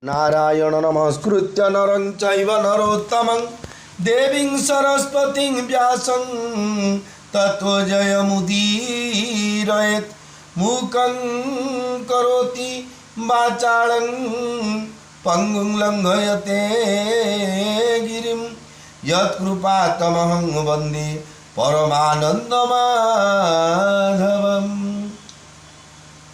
नारायण नमस्कृत्य नरं चैव नरोत्तमं देवीं सरस्वतीं व्यासं ततो जयमुदीरयेत् मूकं करोति वाचालं पङ्गुं लङ्घयते गिरिं यत्कृपातमहं वन्दे परमानन्दमाधवम्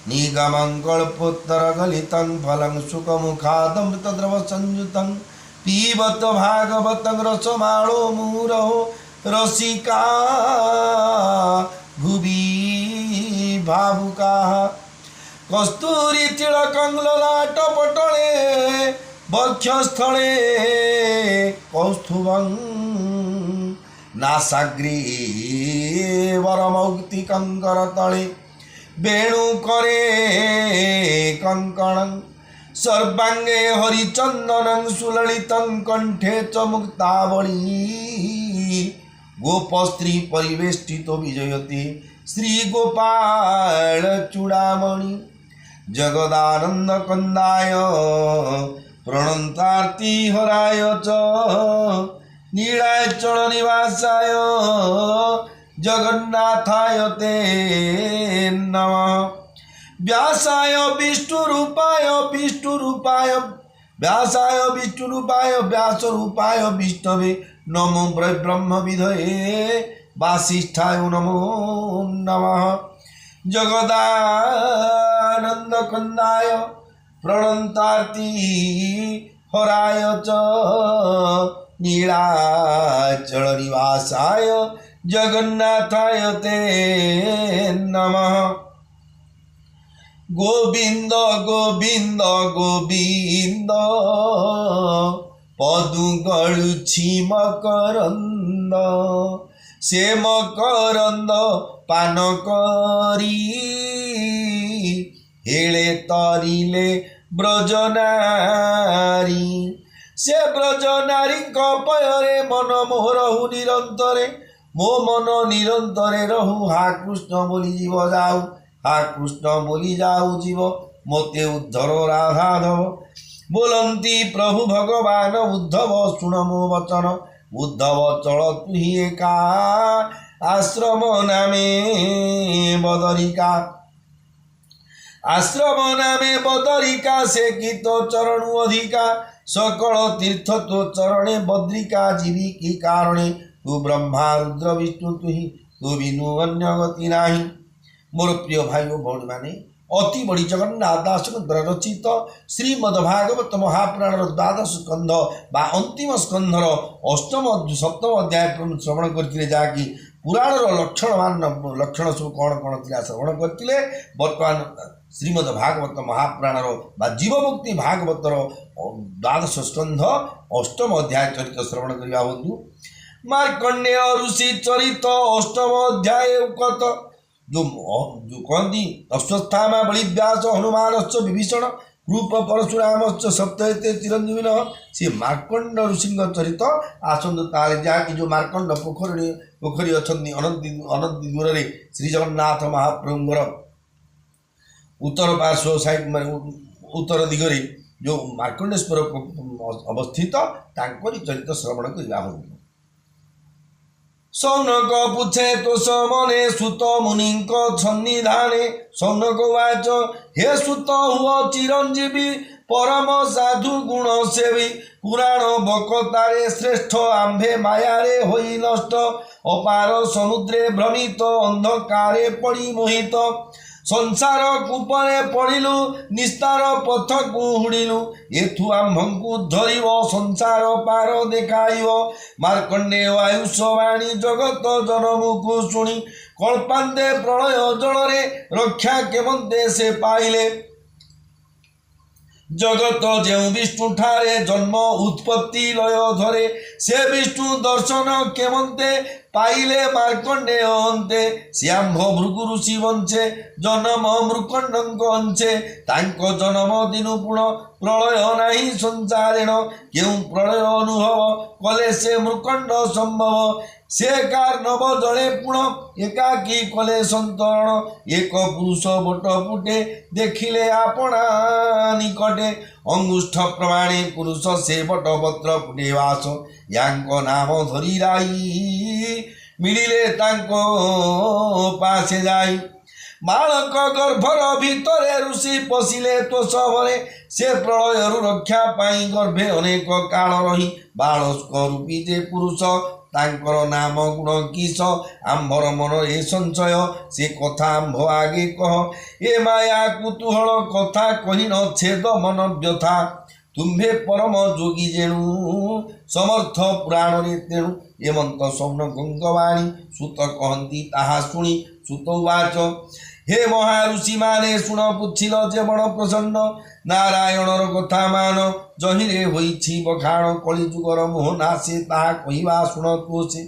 निगमं कल्पोत्तरगलितं फलं सुखमुखादमृतद्रवसंयुतं पिबत भागवतं रसमाणो मुहुरहो रसिका भुवि भावुकाः कस्तूरितिलकं ललाटपटले वक्षस्थले कौस्तुभं नासाग्रे करतले वेणु करे कंकणं सर्वांगे हरिचंदनं सुललितं कंठे च मुक्तावली गोपस्त्री परिवेष्टितो विजयते श्री गोपाल चूड़ामणि जगदानंद कंदाय प्रणतार्ति हराय च नीलाचल निवासाय जगन्नाथाय ते नमः व्यासाय विष्णुरूपाय व्यासरूपाय विष्णवे नमो ब्रह्म विधये वासिष्ठाय नमो नमः जगदानंद कंदाय प्रणतार्ति हराय च नीलाचल निवासाय जगन्नाथाय ते नमः गोविंद गोविंद गोविंद पदु गळुछि मकरंद से मकरंद पान करी हेले तरिले ब्रजनारी से ब्रजनारी पयरे मन मोहरहु निरंतरे मो मन निरंतरे रहु हा कृष्ण बोली जीव जाऊ हा कृष्ण बोली जाऊ जीव मोते उद्धर राधाधव बोलंती प्रभु भगवान उद्धव शुण मो वचन उद्धव चल तुहि एका आश्रम नामे बदरिका से की तो चरणु अधिका सकल तीर्थ तो चरणे बद्रिका जीवी की कारणे तू ब्रह्मा रुद्र विष्णु तुहि तू बिनु अन्य गति नाही। मोर प्रिय भाई और भौणी माने अति बड़ी जगन्नाथ दास द्वारा रचित श्रीमद्भागवत महापुराण द्वादश स्कंध बा अंतिम स्कंधर अष्टम सप्तम अध्याय श्रवण करते जहाँकि पुराणर लक्षण सब कौन कौन था श्रवण करते बर्तमान श्रीमद्भागवत महापुराणर बा जीवमुक्ति भागवतर द्वादश स्कंध अष्टम अध्याय चरित श्रवण करवा बंधु मार्कंडेय ऋषि चरित अष्टम अध्याय कत जो कहती अश्वस्थामा बलिव्यास हनुमानश्च विभीषण रूप परशुरामश्च सप्तते चिरंजीविन से मार्कंड ऋषि चरित आसंत ताले जहाँकि जो मार्कंड पोखरी अच्छा अनंत दूर में श्री जगन्नाथ महाप्रभुंर उत्तर पार्श्व साइड में उत्तर दिगरे जो मार्कंडेश्वर अवस्थित तांकरी चरित श्रवण करवा हो सौनक पूछे तो समने सुत मुनि सन्निधाने सौनक वाच हे सुत हुआ चिरंजीवी परम साधु गुण सेवी पुराण बकतारे श्रेष्ठ आंभे मायारे होई नष्ट अपार समुद्रे भ्रमित अंधकारे पड़ी मोहित संसार कूपरे पड़िलु निस्तार पथ को हुड़िलु एथु आम्भंकु धरिव संसार पार देखाइव मार्कंडे आयुष्यवाणी जगत जनमुखु शुणी कल्पान्ते प्रलय जलरे रक्षा केमंते से पाइले जगत जो विष्णु ठारे जन्म उत्पत्ति लय धरे से विष्णु दर्शन केमंते पाइले मार्कंडे अंते श्याम भृगु ऋषि वंशे जन्म मृकंड अंशे तांको जन्म दिनु पुण प्रलय नाही संसारेण क्यों प्रलय अनुभव कले से मृकंड संभव से कार्णव जले पुण एकाकी कले संतरण एक पुरुष बट पुटे देखिले आपणा निकटे अंगुष्ठ प्रमाणे पुरुष से बटपत्र फुटेवास यांको नाम धरी राई मिलिले तांको पासे जाई बालक गर्भर भितरे ऋषि पशिले तो सबरे से प्रलयरु रक्षा पाई गर्भे अनेक काल रही बालक रूपी जे पुरुष तांकर नाम गुण किस आंभर मन ए संशय से कथा आंभ आगे कह ए माया कुतूहल कथा कही न छेद मन व्यथा तुम्भे परम जोगी जेणु समर्थ पुराण रे तेणु एमंत स्वप्न गंगवाणी सुत कहती ताहा शुणी सुत उवाच हे महाऋषि माने शुण पुछिल जे बण प्रसन्न नारायणर कथा मान जहिरे होइछि बखाण कलिजुगर मोह नासे ताहा कहिबा शुण तोसे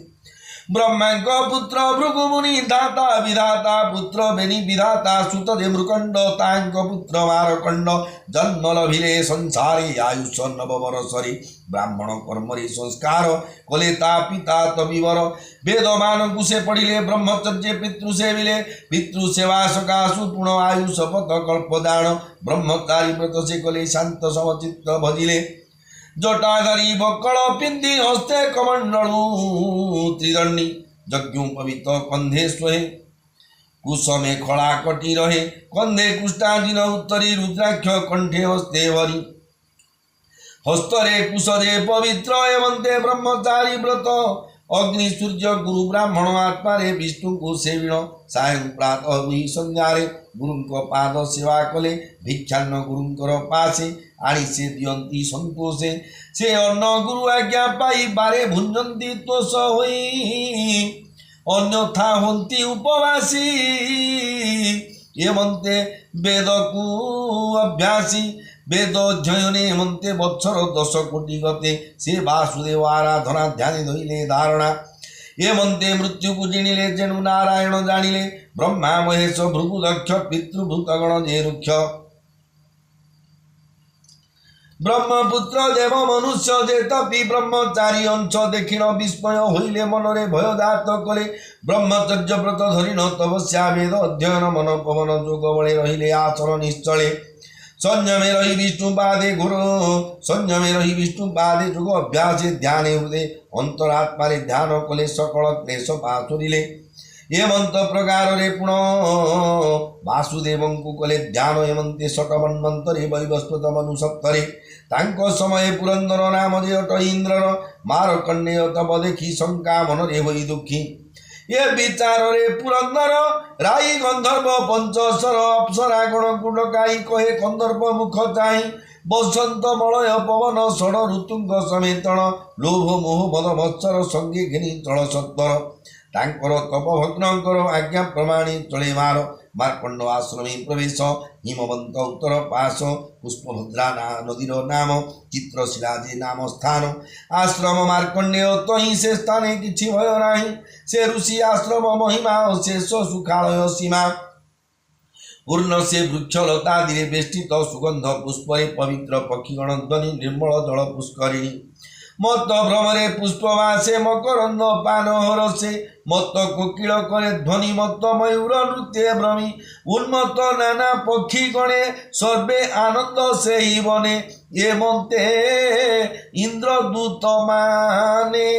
ब्रह्मांक पुत्र भृगुमुनि दाता विधाता पुत्र बेनि विधाता सुतदे मृकंड तांक पुत्र मारकंड जन्म लभिले संसारे आयुष नववर्षरे ब्राह्मण कर्मरे संस्कार कले ता पिता तविवर वेदमान कुशे पढ़िले ब्रह्मचर्य पितृ सेविले पितृ सेवा सकाशु पुण्य आयुष पथ कल्पदान ब्रह्मचारी व्रत से कले शांत समचित्त भजिले जटाधारी बकल पिंदी हस्ते कमंडलू त्रिदंडी यज्ञोपवीत कंधे सोहे कुसमे खड़ा कटी रहे कंधे कुष्ठादीन उत्तरी रुद्राक्ष कंठे हस्ते भरी हस्तरे कुशदे पवित्र एवंते ब्रह्मचारी व्रत अग्नि सूर्य गुरु ब्राह्मण आत्मारे विष्णु को सेविण सायं प्रातः हुई संध्यारे गुरुंक पाद सेवा कले भिक्षान्न गुरुंकर पासे आनी से दियंती संतोषे से अन्न गुरु आज्ञा पाई बारे भुंजंती तोष होई अन्यथा हंती उपवासी एमंते वेद को अभ्यासी वेद अध्ययने हेमंते बत्सर 10 कोटि गते से वासुदेव आराधना ध्यान धोइले धारणा हेमंते मृत्यु को जिणिले जेणु नारायण जानिले ब्रह्मा महेश भृगु दक्ष पितृभूतगण जे रुक्ष ब्रह्मपुत्र देव मनुष्य जे तपी ब्रह्मचारी अंश देखिण विस्मय होइले मनरे भय दात कले ब्रह्मचर्य व्रत धरिण तपस्या वेद अध्ययन मन पवन जोग बळे रहिले आचरण निश्चले संयमे रही विष्णु पादे गुरु संयमे रही विष्णु पादे जोग अभ्यास ध्यान हृदय अंतरात्मा ध्यान कले सकल क्लेश पाथुरिले हेमंत प्रकार रे पुण वासुदेव को कले ध्यान हेमंते शतमन्वंतरे वैवस्वत मनुसप्तरे तांको समय पुरंदर नाम जे अट इंद्रर मारकण्डेय तब देखी शंका मन रे होई दुखी ये विचार रे पुरंदर राई गंधर्व पंचस्वर अप्सरा गण को डकाई कहे कंदर्प मुख चाहि बसंत मलय पवन षड ऋतुंग समेतन लोभ मोह मद मत्सर संगे घिनी चल सत्तर तांकर तप भग्नकर आज्ञा प्रमाणे चले मार मार्कंड आश्रमे प्रवेश हिमवंत उत्तर पाश पुष्पभद्रा नदीर नाम चित्रशिला जे नाम स्थान आश्रम मार्कंडेय तही से स्थाने किछि भय नाही से ऋषि आश्रम महिमा शेष सुखालय सीमा पूर्ण से वृक्षलता दिरे बेष्टित सुगंध पुष्परे पवित्र पक्षीगण ध्वनि निर्मल जल पुष्करिणी मत भ्रमरे पुष्पवासे मकरंद पान हरसे मत कोकिल करे ध्वनि मत मयूर नृत्य भ्रमी उन्मत्त नाना पक्षी गणे सर्वे आनंद से ही बने ये मन्ते इंद्रदूत माने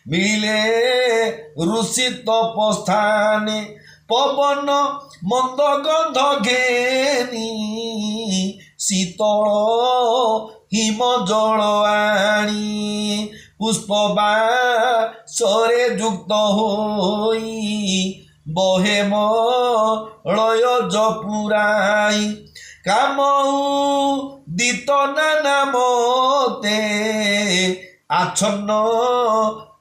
मिले ऋषि तपस्थाने पवन मंद गंध घेनी शीतल हिम जल आणी पुष्पबा सरे युक्त होई बहे मलय जपुराई कामऊ दित नाना मते आच्छन्न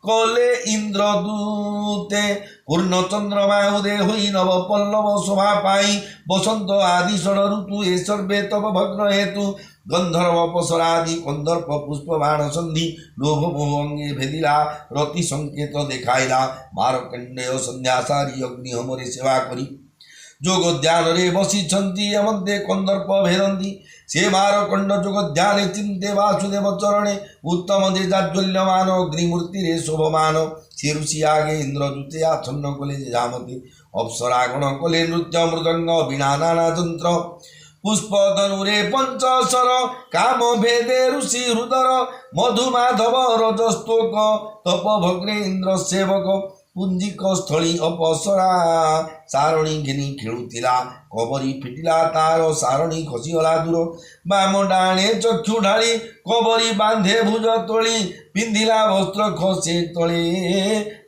कले इंद्रदूते पूर्ण चंद्रमा उदय हुई नव पल्लव शोभा पाई बसंत आदि षड ऋतु ए सर्वे तब भग्न हेतु गंधर्व अपसरादि कंदर्प पुष्प बाण संधि लोभ मोह अंगे भेदिला रति संकेत देखाइला मारकण्डेय संध्या सारी अग्नि हमरे सेवा करी जोग ध्यान रे बसी छंती अमंते कंदर्प भेदंती से मारकंड जोग ध्यान चिंते वासुदेव चरणे उत्तम जे जाज्वल्यमान अग्निमूर्ति रे शोभमान से ऋषि आगे इंद्रदूते आच्छन्न कले जामते अप्सरागण कले नृत्य मृदंग वीणा नाना तंत्र पुष्पधनुरे पंचशर काम भेदे ऋषि हृदर मधुमाधव रजस्तोक तप भग्ने इंद्र सेवक पुंजिक स्थली अपसरा सारणी घिनी खेलुला कबरी फिटिला तार सारणी खसीगला दूर बाम डाणे चक्षु ढाली कबरी बांधे भुज तोली पिंधिला वस्त्र खसे तले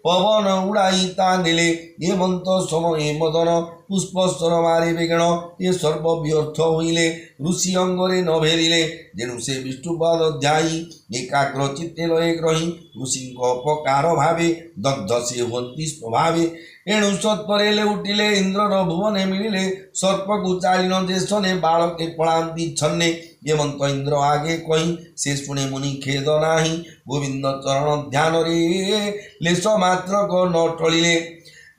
पवन उड़ाई ता नेले हेमंत समय मदन पुष्पस्वर मारे बेगण ये सर्व व्यर्थ होइले ऋषि अंगरे न भेदिले जेणु से विष्णुपद ध्यायी एकाग्र चित्ते लये ग्रही ऋषि अपकार भावे दग्ध से हुंती स्वभावे एणु सत्परे उठिले इंद्रर भुवने मिलिले सर्प को चालीन देशने बालके पलांती छन्ने हेमंत इंद्र आगे कही से शुणे मुनि खेद नाही गोविंद चरण ध्यान रे लेश मात्र को न टलिले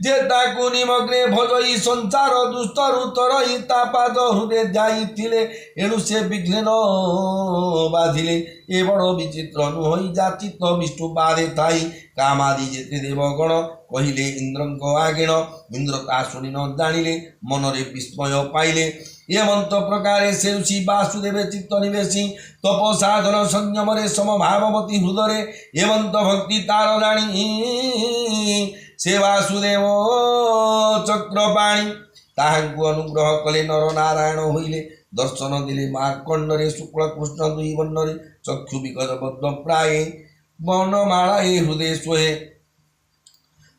जे ताकू निमग्ने भजई संसार दुष्ट रुतरई ता पाद हृदय जाइथिले एणु से विघ्न बाधिले ए बड़ विचित्र नुहई जाचित विष्णु पादे थाई कामादि जेते देवगण कहिले इंद्रंक आगेण इंद्र ता शुणी न जानिले मनरे विस्मय पाइले हेमंत प्रकारे सेउसी वासुदेव चित्त निवेशी तप साधन संयमरे समभावमती हृदय हेमंत भक्ति तार जानी से वासुदेव चक्रपाणी ताहांकु अनुग्रह कले नर नारायण होइले दर्शन दिले मार्कंडरे शुक्ल कृष्ण दुई वर्णरे चक्षु विकटबद्ध प्राये वनमाला हृदय सोहे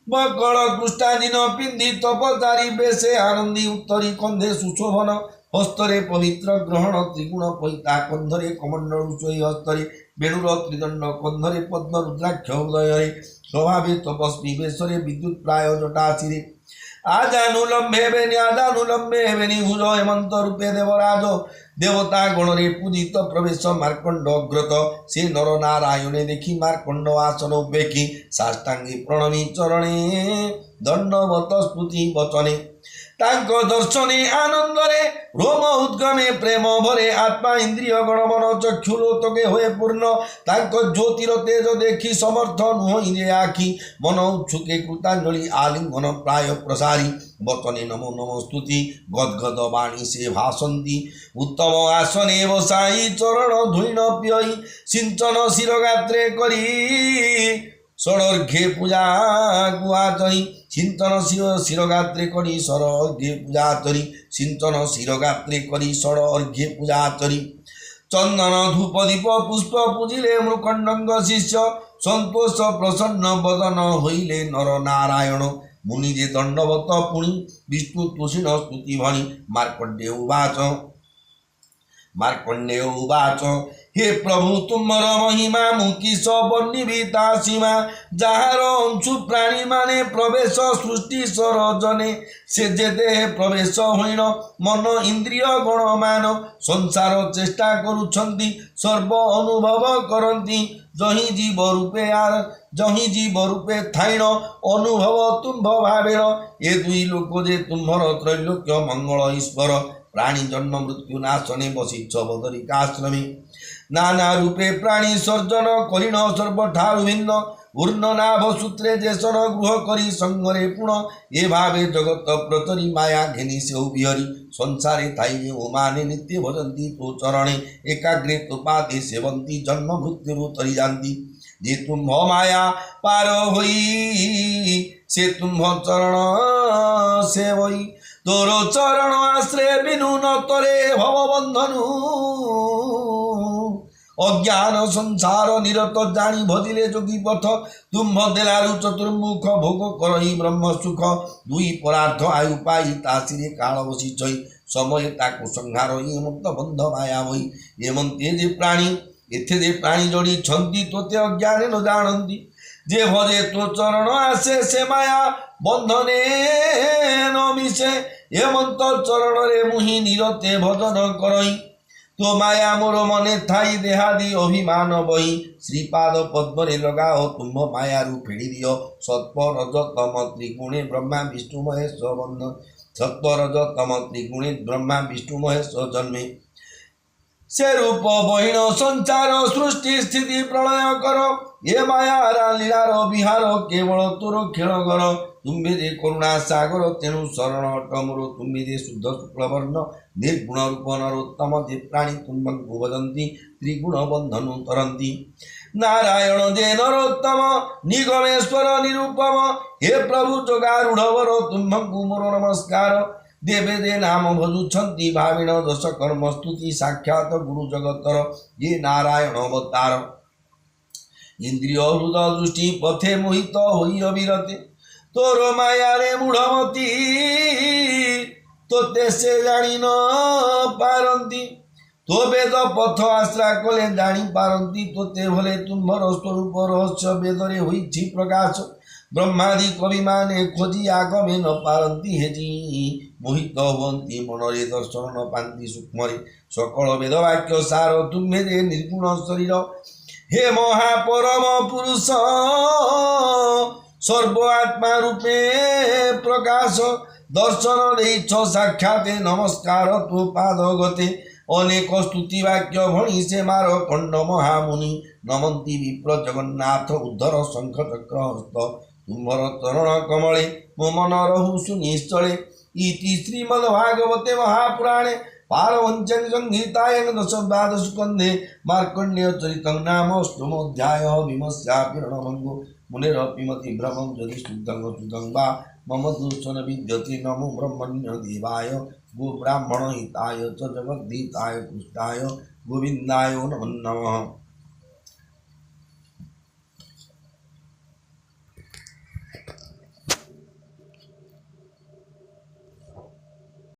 बकल कृष्णाजिन पिंधि तपचारी बेशे आनंदी उत्तरी कंधे सुशोभन हस्तरे पवित्र ग्रहण त्रिगुण पैता कंधरे कमंडल सोई हस्तरे बेणुर त्रिदंड कंधरे पद्म रुद्राक्ष हृदय स्वभावे तपस्वी बेशरे विद्युत प्राय जटाशिरे आजानुलंबे बेनि आजानुलंबे बेनि हुज हेमंत रूपे देवराज देवता गणरे पूजित प्रवेश मार्कंड अग्रत से नर नारायणे देखी मार्कंड आसन उपेक्षी साष्टांगे प्रणमी चरणे दंडवत स्तुति वचने तांक दर्शने आनंदरे रोम उद्गमे प्रेम भरे आत्मा इंद्रिय गणमन चक्षुलोतके होए पूर्ण तांक ज्योतिर तेज देखी समर्थ नुहई रे आखि मन उत्सुके कृतांजलि आलिंगन प्राय प्रसारी वचने नमो नमो स्तुति गदगद वाणी से भाषन्ति उत्तम आसने बसाई चरण धुईन पियई सिंचन शिरगात्रे करी षडर्घ्ये पूजा गुआचरी चिंतन शिरगात्रे करी षडर्घ्ये पूजाचरी सिंचन शिरगात्रे करी षडर्घ्ये पूजाचरी चंदन धूप दीप पुष्प पूजिले मृकंडंग शिष्य संतोष प्रसन्न बदन होइले नर नारायण मुनि जे दंडवत पुणी विष्णु तुषिण स्तुति भणी मार्कंडेय उवाच हे प्रभु तुमर महिमा मुकिस बन्निविता सीमा जार अंशु प्राणी माने प्रवेश सृष्टि सरजने से जे देह प्रवेश होइण मन इंद्रिय गण मान संसार चेष्टा करुछंती सर्व अनुभव करंती जही जीव रूपे थाइण अनुभव तुम्भ भावेण ए दुई लोक जे तुम्हर त्रैलोक्य मंगल ईश्वर प्राणी जन्म मृत्यु नाशने बसिछ बदरिकाश्रमे नाना रूपे प्राणी सर्जन करिण सर्वठारु भिन्न ऊर्ण नाभ सूत्रे जेसन गृह करी संगरे पुण ए भावे जगत प्रचरी माया घेनी से बिहरी संसारे थाई ओमाने नित्य भजंती तो चरणे एकाग्रे तो पादे सेवंती जन्म मृत्यु तरी जानती जे तुम्ह माया पार होई से तुम्ह चरण सेवई तोर चरण आश्रय बिनु न तरे भव बंधनु अज्ञान संसार निरत जानी भजिले जोगी पथ तुम्ह देलारु चतुर्मुख भोग करई ब्रह्म सुख दुई परार्थ आयु पाई तासिरे काल बसी चई समय ताकु संहार ये मुक्त बंध माया होई एमंते जे प्राणी एथे जे प्राणी जोड़ी छंती तोते अज्ञाने न जानंती जे भजे तो चरण आसे से माया बंधने न मिसे हेमंत चरण रे मुहि निरते भजन करई तो माया मोर मने थाई देहादि अभिमान बही श्रीपाद पद्मरे लगाओ तुम माया रू फेड़ी दियो सत्व रज तम त्रिगुणे ब्रह्मा विष्णु महेश बंध सत्व रज तम त्रिगुणे ब्रह्मा विष्णु महेश जन्मे से रूप बहिण संचार सृष्टि स्थिति प्रलय कर ये माया लीलार विहार केवल तोर खेल कर तुम्हें दे करुणा सागर तेणु शरण अटमर तुम्हें दे शुद्ध शुक्लवर्ण निर्गुण रूप नरोत्तम दे प्राणी तुम्हें वदंती त्रिगुण बंधनु तरंती नारायण दे नरोत्तम निगमेश्वर निरूपम हे प्रभु जोगारूढ़वर तुम्हें मोर नमस्कार देवे दे नाम भजुछन्ति भाविण दश कर्म स्तुति साक्षात गुरु जगतर ये नारायण अवतार इंद्रिय हृदय दृष्टि पथे मोहित होई अविरते तोर माया रे मूढ़मती तोते से जानी न पारंती तो वेद पथ आश्रा कले जानी पारंती तोते भले तुम्हर स्वरूप रहस्य वेदरे होइछि प्रकाश ब्रह्मादि कवि माने खोजी आगमे न पारंती हेजी मोहित हवंती मनरे दर्शन न पांति सूक्ष्मरे सकल वेद वाक्य सार तुम्हें दे निर्गुण शरीर हे महापरम पुरुष सर्व आत्मा रूपे प्रकाश दर्शन देछ साक्षात नमस्कार तो पाद गते अनेक स्तुति वाक्य भणी से मार खंड महामुनि नमंती विप्र जगन्नाथ उद्धर शंख चक्र हस्त तुम्हार चरण कमले मो मन रहु सुनिश्चले इति श्रीमद्भागवते महापुराणे पारवञ्चन संहितायां दशद्वादश स्कन्धे मार्कण्डेय चरितं नाम अष्टमोऽध्यायः विमस्यापि रणभङ्गो मुनेरपिमति भ्रमं यदि शुद्धं सुतं वा मम दूषण विद्यते नमो ब्रह्मण्य देवाय गो ब्राह्मण हिताय च जगद्धिताय पुष्टाय गोविन्दाय नमो नमः।